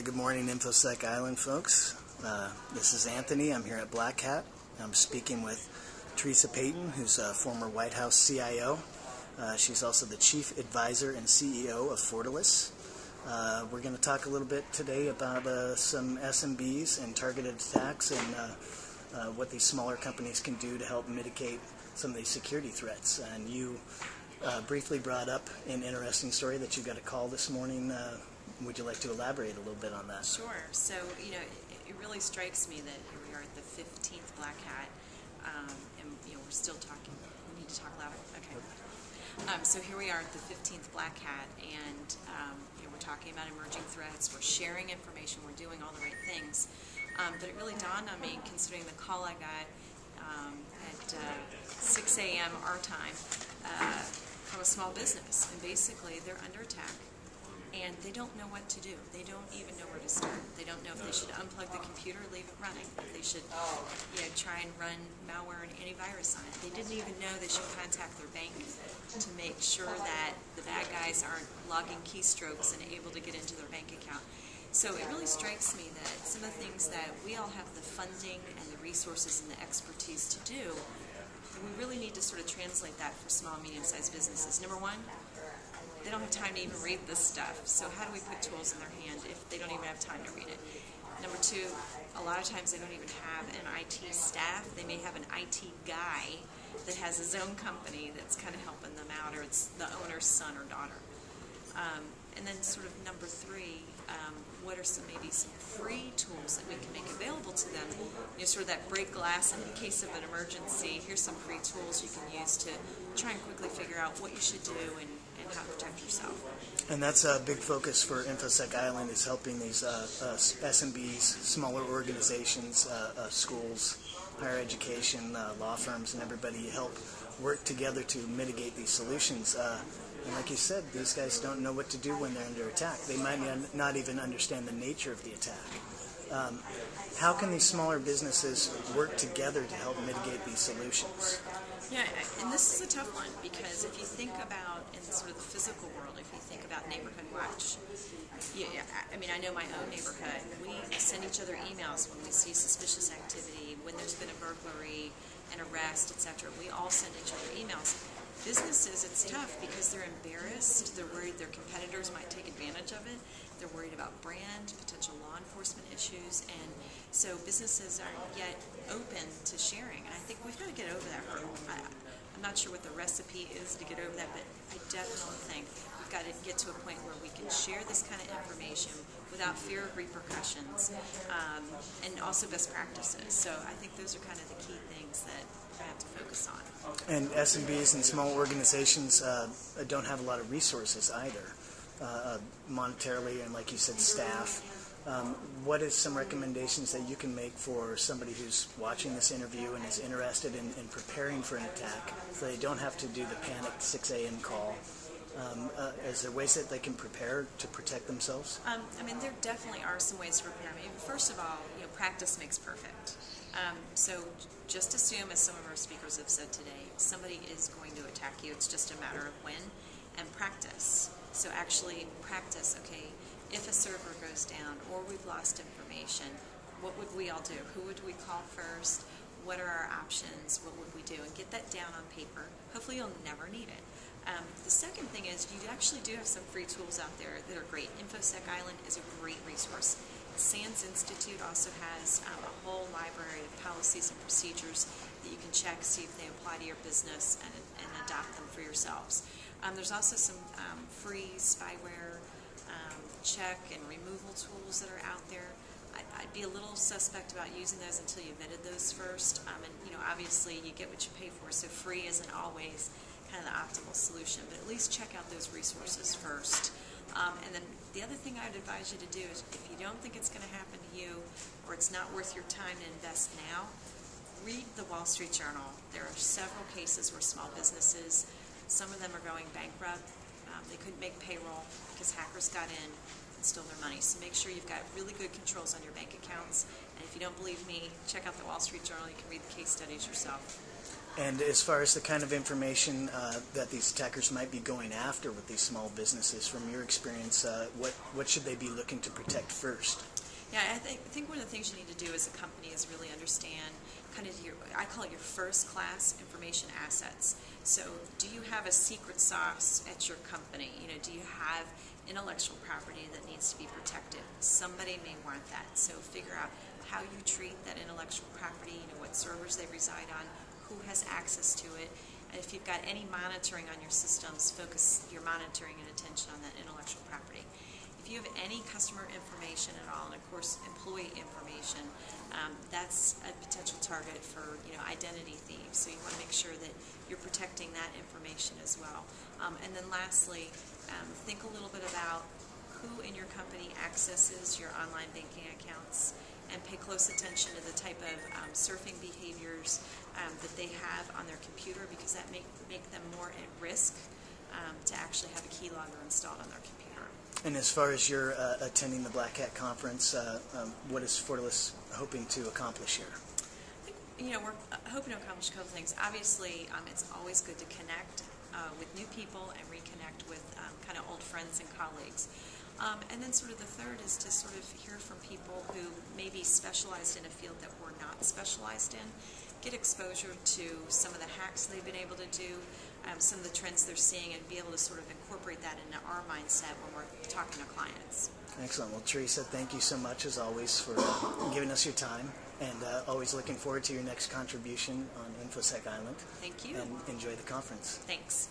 Good morning, InfoSec Island folks. This is Anthony. I'm here at BlackHat. I'm speaking with Theresa Payton, who's a former White House CIO. She's also the Chief Advisor and CEO of Fortalice. We're going to talk a little bit today about some SMBs and targeted attacks and what these smaller companies can do to help mitigate some of these security threats. And you briefly brought up an interesting story that you got a call this morning. Would you like to elaborate a little bit on that? Sure. So, it really strikes me that here we are at the 15th BlackHat, and, we're still talking. We need to talk louder? Okay. So here we are at the 15th BlackHat, and, we're talking about emerging threats, we're sharing information, we're doing all the right things. But it really dawned on me, considering the call I got at 6 a.m. our time from a small business, and basically they're under attack. And they don't know what to do. They don't even know where to start. They don't know if they should unplug the computer or leave it running. If they should try and run malware and antivirus on it. They didn't even know they should contact their bank to make sure that the bad guys aren't logging keystrokes and able to get into their bank account. So it really strikes me that some of the things that we all have the funding and the resources and the expertise to do, we really need to sort of translate that for small, medium-sized businesses. Number one, they don't have time to even read this stuff. So how do we put tools in their hand if they don't even have time to read it? Number two, a lot of times they don't even have an IT staff. They may have an IT guy that has his own company that's kind of helping them out, or it's the owner's son or daughter. And then sort of number three, what are maybe some free tools that we can make available to them? Sort of that break glass in case of an emergency. Here's some free tools you can use to try and quickly figure out what you should do and how to protect yourself. And that's a big focus for InfoSec Island, is helping these SMBs, smaller organizations, schools, higher education, law firms, and everybody help work together to mitigate these solutions. And like you said, these guys don't know what to do when they're under attack. They might not even understand the nature of the attack. How can these smaller businesses work together to help mitigate these solutions? Yeah, and this is a tough one, because if you think about, in sort of the physical world, if you think about Neighborhood Watch, I know my own neighborhood, we send each other emails when we see suspicious activity, when there's been a burglary, an arrest, etc. We all send each other emails. Businesses, it's tough because they're embarrassed, they're worried their competitors might take advantage of it, they're worried about brand, potential law enforcement issues, and so businesses aren't yet open to sharing. And I think we've got to get over that hurdle. I'm not sure what the recipe is to get over that, but I definitely think we've got to get to a point where we can share this kind of information without fear of repercussions, and also best practices. So I think those are kind of the key things that we're going to have to focus on. And SMBs and small organizations don't have a lot of resources either, monetarily and, like you said, staff. What is some recommendations that you can make for somebody who's watching this interview and is interested in preparing for an attack, so they don't have to do the panicked 6 a.m. call? Is there ways that they can prepare to protect themselves? There definitely are some ways to prepare. First of all, practice makes perfect. So just assume, as some of our speakers have said today, somebody is going to attack you. It's just a matter of when, and practice. So actually practice, okay, if a server goes down or we've lost information, what would we all do? Who would we call first? What are our options? What would we do? And get that down on paper. Hopefully you'll never need it. The second thing is, you actually do have some free tools out there that are great. InfoSec Island is a great resource. SANS Institute also has a whole library of policies and procedures that you can check, see if they apply to your business, and adopt them for yourselves. There's also some free spyware check and removal tools that are out there. I'd be a little suspect about using those until you vetted those first. Obviously you get what you pay for, so free isn't always kind of the optimal solution, but at least check out those resources first. And then the other thing I'd advise you to do is, if you don't think it's going to happen to you, or it's not worth your time to invest now, read the Wall Street Journal. There are several cases where small businesses, some of them are going bankrupt. They couldn't make payroll because hackers got in and stole their money. So make sure you've got really good controls on your bank accounts. And if you don't believe me, check out the Wall Street Journal. You can read the case studies yourself. And as far as the kind of information that these attackers might be going after with these small businesses, from your experience, what should they be looking to protect first? Yeah, I think one of the things you need to do as a company is really understand kind of I call it your first class information assets. So do you have a secret sauce at your company? Do you have intellectual property that needs to be protected? Somebody may want that. So figure out how you treat that intellectual property, what servers they reside on, who has access to it, and if you've got any monitoring on your systems, focus your monitoring and attention on that intellectual property. If you have any customer information at all, and of course employee information, that's a potential target for identity thieves. So you want to make sure that you're protecting that information as well. And then lastly, think a little bit about who in your company accesses your online banking accounts, and pay close attention to the type of surfing behaviors that they have on their computer, because that make them more at risk to actually have a keylogger installed on their computer. And as far as you're attending the BlackHat conference, what is Fortalice hoping to accomplish here? We're hoping to accomplish a couple things. Obviously, it's always good to connect with new people and reconnect with kind of old friends and colleagues. And then sort of the third is to sort of hear from people who may be specialized in a field that we're not specialized in, get exposure to some of the hacks they've been able to do, some of the trends they're seeing, and be able to sort of incorporate that into our mindset when we're talking to clients. Excellent. Well, Theresa, thank you so much, as always, for giving us your time, and always looking forward to your next contribution on InfoSec Island. Thank you. And enjoy the conference. Thanks.